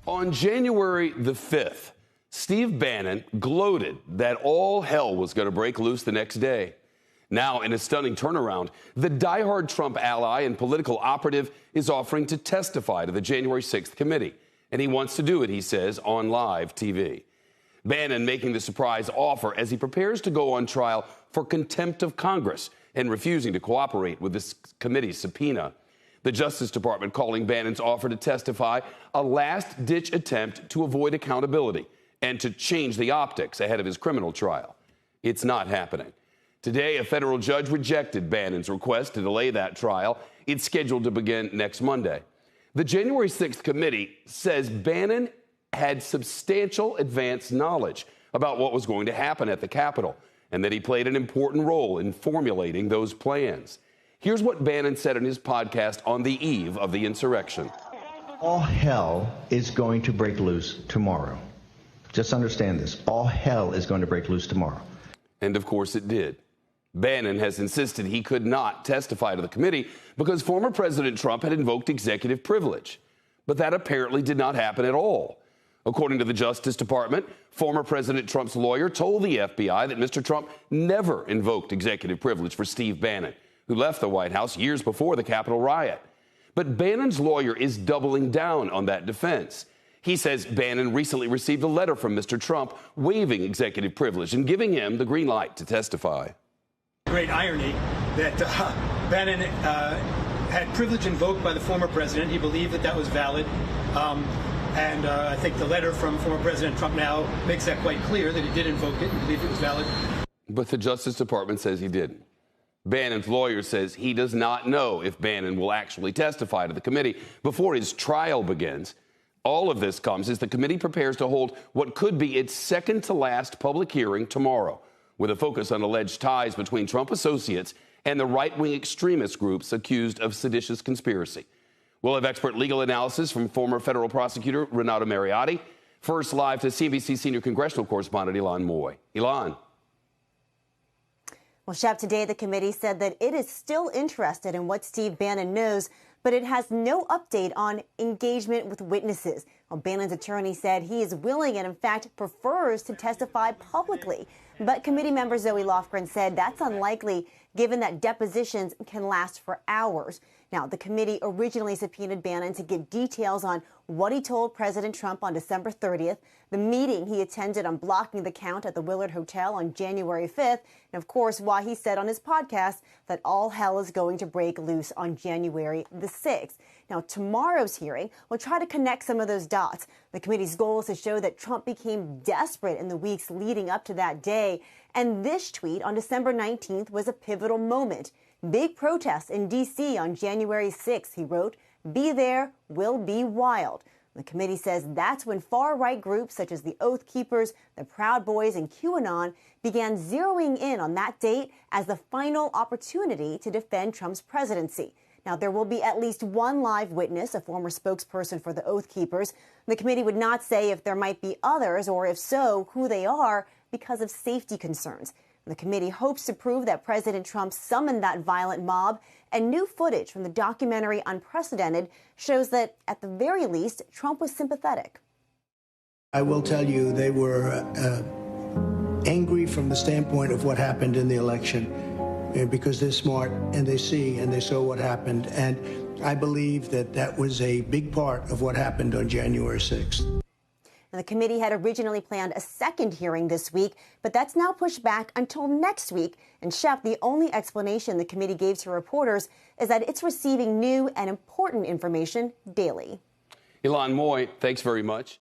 On January the 5th, Steve Bannon gloated that all hell was going to break loose the next day. Now, in a stunning turnaround, the diehard Trump ally and political operative is offering to testify to the January 6th committee. And he wants to do it, he says, on live TV. Bannon making the surprise offer as he prepares to go on trial for contempt of Congress and refusing to cooperate with this committee's subpoena. The Justice Department calling Bannon's offer to testify a last-ditch attempt to avoid accountability and to change the optics ahead of his criminal trial. It's not happening. Today, a federal judge rejected Bannon's request to delay that trial. It's scheduled to begin next Monday. The January 6th committee says Bannon had substantial advance knowledge about what was going to happen at the Capitol and that he played an important role in formulating those plans. Here's what Bannon said in his podcast on the eve of the insurrection. All hell is going to break loose tomorrow. Just understand this. All hell is going to break loose tomorrow. And of course it did. Bannon has insisted he could not testify to the committee because former President Trump had invoked executive privilege. But that apparently did not happen at all. According to the Justice Department, former President Trump's lawyer told the FBI that Mr. Trump never invoked executive privilege for Steve Bannon, who left the White House years before the Capitol riot. But Bannon's lawyer is doubling down on that defense. He says Bannon recently received a letter from Mr. Trump waiving executive privilege and giving him the green light to testify. Great irony that Bannon had privilege invoked by the former president. He believed that that was valid. And I think the letter from former President Trump now makes that quite clear that he did invoke it and believed it was valid. But the Justice Department says he didn't. Bannon's lawyer says he does not know if Bannon will actually testify to the committee before his trial begins. All of this comes as the committee prepares to hold what could be its second-to-last public hearing tomorrow, with a focus on alleged ties between Trump associates and the right-wing extremist groups accused of seditious conspiracy. We'll have expert legal analysis from former federal prosecutor Renato Mariotti. First, live to CNBC senior congressional correspondent Ilan Moy. Ilan. Well, Shep, today the committee said that it is still interested in what Steve Bannon knows, but it has no update on engagement with witnesses. Well, Bannon's attorney said he is willing and, in fact, prefers to testify publicly. But committee member Zoe Lofgren said that's unlikely, given that depositions can last for hours. Now, the committee originally subpoenaed Bannon to give details on what he told President Trump on December 30th, the meeting he attended on blocking the count at the Willard Hotel on January 5th, and, of course, why he said on his podcast that all hell is going to break loose on January the 6th. Now, tomorrow's hearing will try to connect some of those dots. The committee's goal is to show that Trump became desperate in the weeks leading up to that day. And this tweet on December 19th was a pivotal moment. Big protests in D.C. on January 6th, he wrote, "Be there, will be wild." The committee says that's when far-right groups such as the Oath Keepers, the Proud Boys, and QAnon began zeroing in on that date as the final opportunity to defend Trump's presidency. Now, there will be at least one live witness, a former spokesperson for the Oath Keepers. The committee would not say if there might be others, or if so, who they are, because of safety concerns. The committee hopes to prove that President Trump summoned that violent mob, and new footage from the documentary Unprecedented shows that, at the very least, Trump was sympathetic. I will tell you, they were angry from the standpoint of what happened in the election, because they're smart and they see and they saw what happened. And I believe that that was a big part of what happened on January 6th. And the committee had originally planned a second hearing this week, but that's now pushed back until next week. And Shep, the only explanation the committee gave to reporters is that it's receiving new and important information daily. Ilan Moy, thanks very much.